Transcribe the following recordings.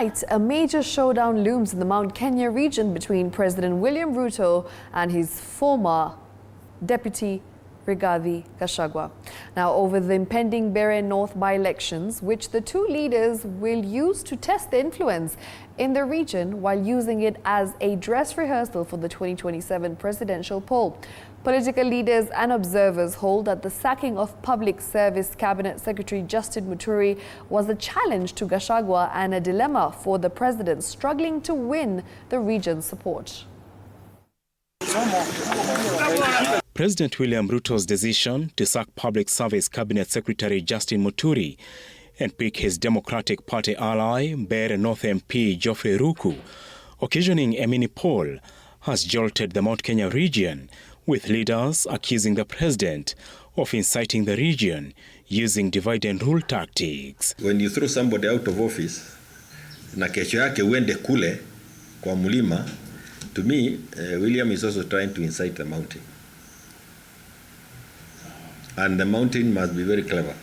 A major showdown looms in the Mount Kenya region between President William Ruto and his former Deputy Rigathi Gachagua. Now, over the impending Mbeere North by-elections, which the two leaders will use to test their influence in the region while using it as a dress rehearsal for the 2027 presidential poll. Political leaders and observers hold that the sacking of Public Service Cabinet Secretary Justin Muturi was a challenge to Gachagua and a dilemma for the president struggling to win the region's support. President William Ruto's decision to sack Public Service Cabinet Secretary Justin Muturi and pick his Democratic Party ally, Mbeere North MP Geoffrey Ruku, occasioning a mini poll, has jolted the Mount Kenya region, with leaders accusing the president of inciting the region using divide and rule tactics. When you throw somebody out of office, na kesho yake uende kule kwa mulima, to me, William is also trying to incite the mountain. And the mountain must be very clever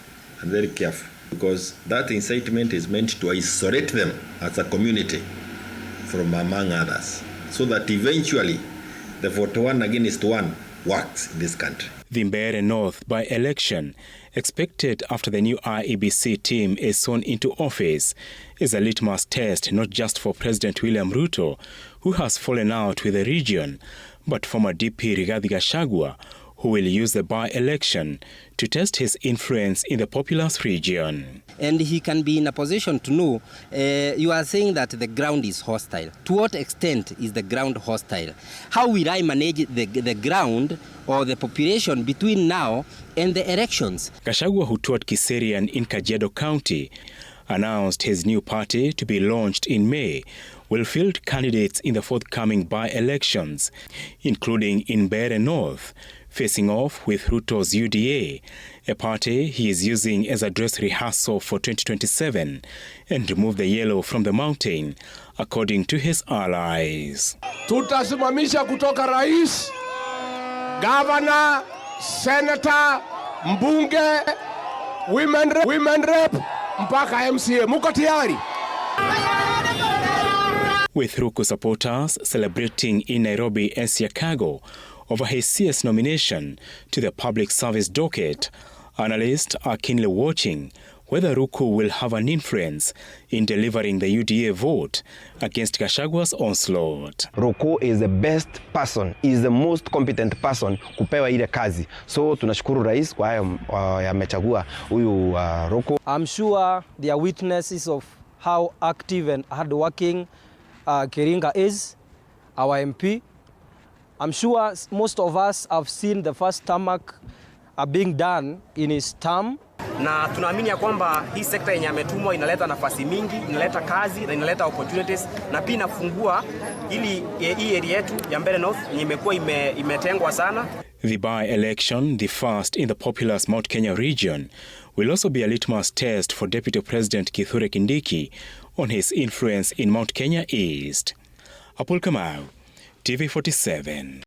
and very careful, because that incitement is meant to isolate them as a community from among others, so that eventually the 41 against 1 works in this country. The Mbeere North by-election, expected after the new IEBC team is sworn into office, is a litmus test not just for President William Ruto, who has fallen out with the region, but former DP Rigathi Gachagua, who will use the by-election to test his influence in the populous region. And he can be in a position to know, you are saying that the ground is hostile. To what extent is the ground hostile? How will I manage the ground or the population between now and the elections? Gachagua, who toured Kiserian in Kajiado County, announced his new party to be launched in May, will field candidates in the forthcoming by-elections, including in Mbeere North, facing off with Ruto's UDA, a party he is using as a dress rehearsal for 2027, and remove the yellow from the mountain, according to his allies. Tutasimamisha kutoka rais, governor, senator, mbunge, women rep, mpaka MCA. Muko tayari? With Ruku supporters celebrating in Nairobi and Chicago over his CS nomination to the public service docket, analysts are keenly watching whether Ruku will have an influence in delivering the UDA vote against Gachagua's onslaught. Ruku is the best person, is the most competent person kupewa ile kazi. So tunashukuru rais kwa amechagua huyu Ruku. I'm sure they are witnesses of how active and hardworking Kiringa is, our MP. I'm sure most of us have seen the first tarmac being done in his term. Na tunaamini ya kwamba hii sekta yenye ametumwa inaleta nafasi mingi, inaleta kazi na inaleta opportunities, na pia inafungua ili hii area yetu ya Mbeere North yenye imekuwa imetengwa sana. The by-election, the first in the populous Mount Kenya region, will also be a litmus test for Deputy President Kithure Kindiki on his influence in Mount Kenya East. Apul Kamau, TV 47.